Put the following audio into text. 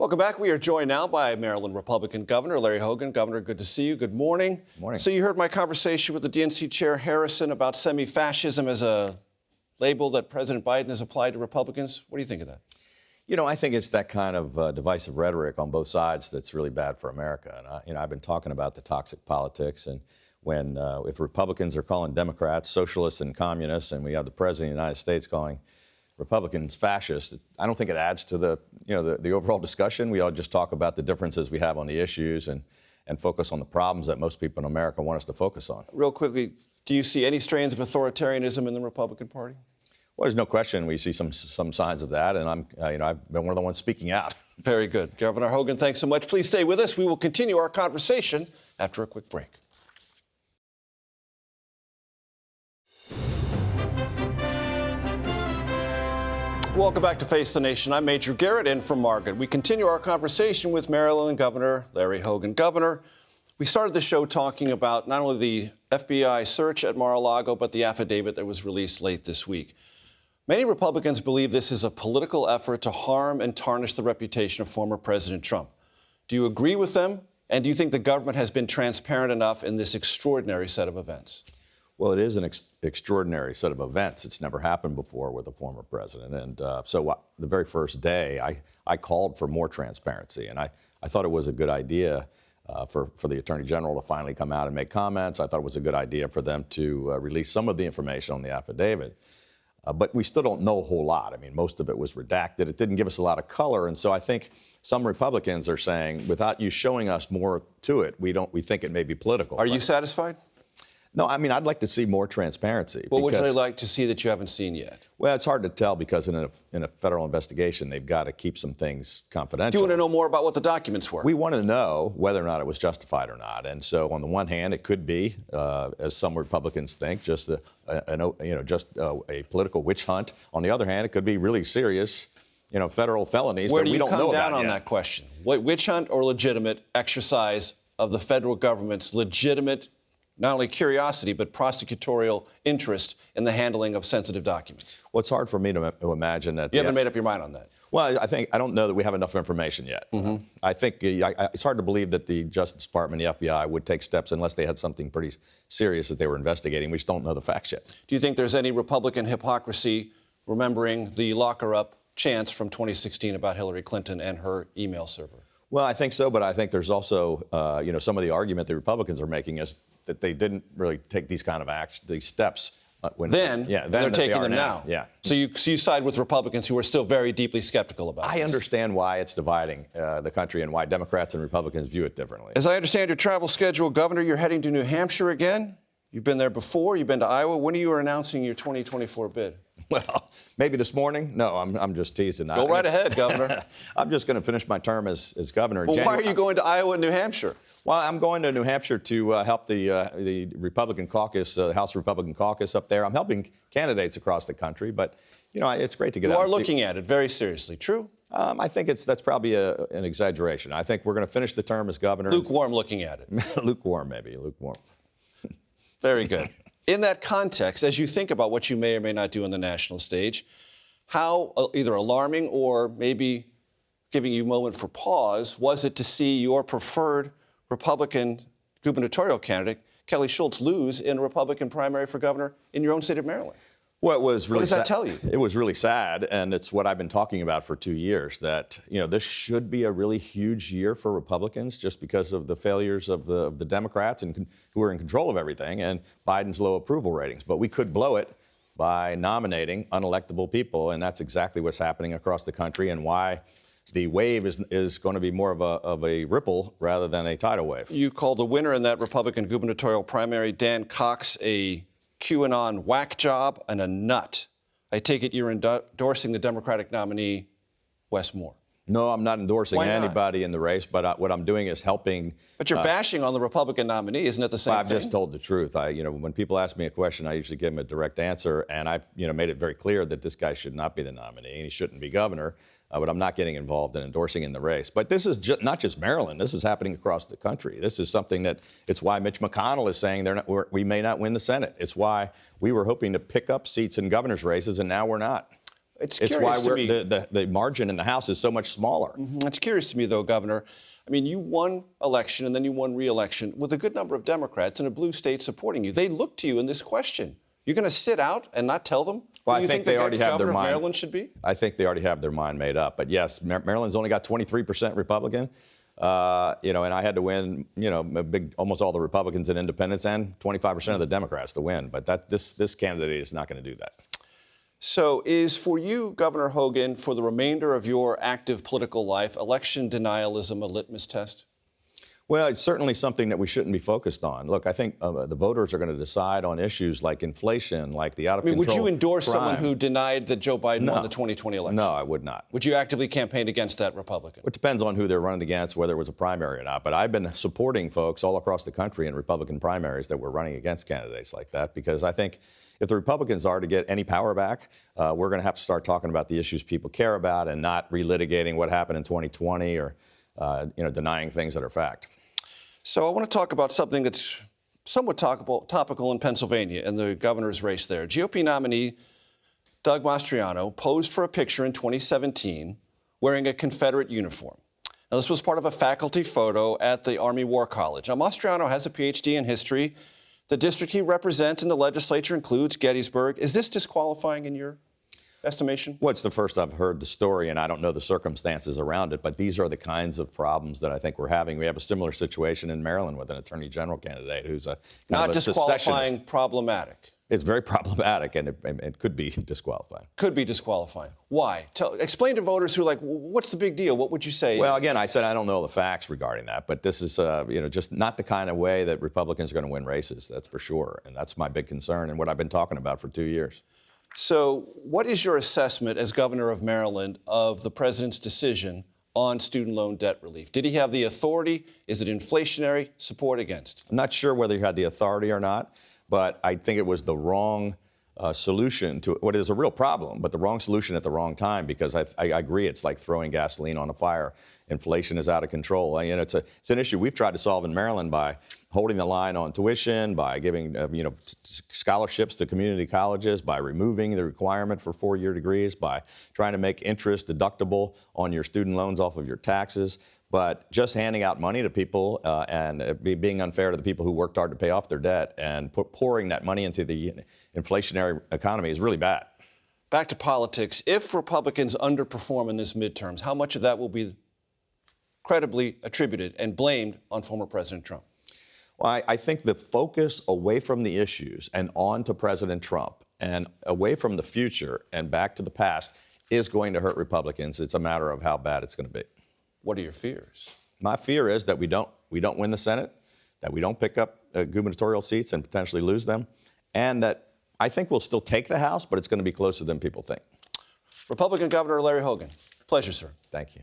Welcome back. We are joined now by Maryland Republican Governor Larry Hogan. Governor, good to see you. Good morning. Good morning. So you heard my conversation with the DNC Chair Harrison about semi-fascism as a label that President Biden has applied to Republicans. What do you think of that? You know, I think it's that kind of divisive rhetoric on both sides that's really bad for America. And I've been talking about the toxic politics. And when if Republicans are calling Democrats socialists and communists, and we have the President of the United States calling Republicans fascist, I don't think it adds to the overall discussion. We ought to just talk about the differences we have on the issues and focus on the problems that most people in America want us to focus on. Real quickly, do you see any strains of authoritarianism in the Republican Party? Well, there's no question we see some signs of that, and I've been one of the ones speaking out. Very good. Governor Hogan, thanks so much. Please stay with us. We will continue our conversation after a quick break. Welcome back to Face the Nation. I'm Major Garrett, in for Margaret. We continue our conversation with Maryland Governor Larry Hogan. Governor, we started the show talking about not only the FBI search at Mar-a-Lago, but the affidavit that was released late this week. Many Republicans believe this is a political effort to harm and tarnish the reputation of former President Trump. Do you agree with them? And do you think the government has been transparent enough in this extraordinary set of events? Well, it is an extraordinary set of events. It's never happened before with a former president. And so the very first day, I called for more transparency. And I thought it was a good idea for the Attorney General to finally come out and make comments. I thought it was a good idea for them to release some of the information on the affidavit. But we still don't know a whole lot. I mean, most of it was redacted. It didn't give us a lot of color. And so I think some Republicans are saying, without you showing us more to it, we think it may be political. Are you satisfied? No, I mean, I'd like to see more transparency. What would you like to see that you haven't seen yet? Well, it's hard to tell because in a federal investigation, they've got to keep some things confidential. Do you want to know more about what the documents were? We want to know whether or not it was justified or not. And so, on the one hand, it could be, as some Republicans think, just a political witch hunt. On the other hand, it could be really serious, federal felonies that we don't know about yet. Where do you come down on that question? Witch hunt or legitimate exercise of the federal government's legitimate, not only curiosity, but prosecutorial interest in the handling of sensitive documents? Well, it's hard for me to imagine that. You haven't made up your mind on that? Well, I don't know that we have enough information yet. Mm-hmm. I think it's hard to believe that the Justice Department, the FBI, would take steps unless they had something pretty serious that they were investigating. We just don't know the facts yet. Do you think there's any Republican hypocrisy remembering the locker-up chants from 2016 about Hillary Clinton and her email server? Well, I think so, but I think there's also, some of the argument the Republicans are making is that they didn't really take these kind of these steps. Then they're taking them now. Yeah. So you side with Republicans who are still very deeply skeptical about it. I understand why it's dividing the country and why Democrats and Republicans view it differently. As I understand your travel schedule, Governor, you're heading to New Hampshire again. You've been there before. You've been to Iowa. When are you announcing your 2024 bid? Well, maybe this morning. No, I'm just teasing. Go right ahead, Governor. I'm just going to finish my term as governor. Well, why are you going to Iowa and New Hampshire? Well, I'm going to New Hampshire to help the Republican caucus, the House Republican caucus up there. I'm helping candidates across the country, but it's great to get out. You are looking at it very seriously. True? I think that's probably an exaggeration. I think we're going to finish the term as governor. Lukewarm looking at it. Lukewarm, maybe. Lukewarm. Very good. In that context, as you think about what you may or may not do on the national stage, how either alarming or maybe giving you a moment for pause was it to see your preferred Republican gubernatorial candidate, Kelly Schultz, lose in a Republican primary for governor in your own state of Maryland? Well, it was really what does that tell you? It was really sad, and it's what I've been talking about for 2 years, that this should be a really huge year for Republicans just because of the failures of the Democrats and who are in control of everything and Biden's low approval ratings. But we could blow it by nominating unelectable people, and that's exactly what's happening across the country and why the wave is going to be more of a ripple rather than a tidal wave. You called the winner in that Republican gubernatorial primary, Dan Cox, a QAnon whack job and a nut. I take it you're endorsing the Democratic nominee, Wes Moore. No, I'm not endorsing anybody in the race, but what I'm doing is helping. But you're bashing on the Republican nominee, isn't it the same thing? I've just told the truth. When people ask me a question, I usually give them a direct answer, and I, made it very clear that this guy should not be the nominee and he shouldn't be governor. But I'm not getting involved in endorsing in the race. But this is not just Maryland. This is happening across the country. This is something it's why Mitch McConnell is saying we may not win the Senate. It's why we were hoping to pick up seats in governor's races, and now we're not. It's why curious to me. the margin in the House is so much smaller. It's curious to me, though, Governor. I mean, you won election and then you won re-election with a good number of Democrats in a blue state supporting you. They look to you in this question. You're going to sit out and not tell them Well, who you I think the they already have their governor of mind. Maryland should be? I think they already have their mind made up. But yes, Maryland's only got 23% Republican. And I had to win, almost all the Republicans and independents and 25% of the Democrats to win. But this candidate is not going to do that. So is for you, Governor Hogan, for the remainder of your active political life, election denialism a litmus test? Well, it's certainly something that we shouldn't be focused on. Look, I think the voters are going to decide on issues like inflation, like the out-of-control would you endorse crime. someone who denied that Joe Biden won the 2020 election? No, I would not. Would you actively campaign against that Republican? It depends on who they're running against, whether it was a primary or not. But I've been supporting folks all across the country in Republican primaries that were running against candidates like that, because I think if the Republicans are to get any power back, we're going to have to start talking about the issues people care about and not relitigating what happened in 2020 or denying things that are fact. So I want to talk about something that's somewhat topical in Pennsylvania and the governor's race there. GOP nominee Doug Mastriano posed for a picture in 2017 wearing a Confederate uniform. Now, this was part of a faculty photo at the Army War College. Now, Mastriano has a PhD in history. The district he represents in the legislature includes Gettysburg. Is this disqualifying in your estimation? Well, it's the first I've heard the story, and I don't know the circumstances around it, but these are the kinds of problems that I think we're having. We have a similar situation in Maryland with an attorney general candidate who's not a disqualifying, problematic. It's very problematic, and it could be disqualifying. Could be disqualifying. Why? Explain to voters who are like, what's the big deal? What would you say? Well, again, I said I don't know the facts regarding that, but this is just not the kind of way that Republicans are going to win races, that's for sure. And that's my big concern and what I've been talking about for 2 years. So what is your assessment as governor of Maryland of the president's decision on student loan debt relief? Did he have the authority? Is it inflationary? Support against? I'm not sure whether he had the authority or not, but I think it was the wrong solution to what is a real problem, but the wrong solution at the wrong time, because I agree it's like throwing gasoline on a fire. Inflation is out of control. It's an issue we've tried to solve in Maryland by holding the line on tuition, by giving scholarships to community colleges, by removing the requirement for 4-year degrees, by trying to make interest deductible on your student loans off of your taxes. But just handing out money to people and being unfair to the people who worked hard to pay off their debt and pouring that money into the inflationary economy is really bad. Back to politics. If Republicans underperform in this midterms, how much of that will be credibly attributed and blamed on former President Trump? Well, I think the focus away from the issues and on to President Trump and away from the future and back to the past is going to hurt Republicans. It's a matter of how bad it's going to be. What are your fears? My fear is that we don't win the Senate, that we don't pick up gubernatorial seats and potentially lose them, and that I think we'll still take the House, but it's going to be closer than people think. Republican Governor Larry Hogan, pleasure, sir. Thank you.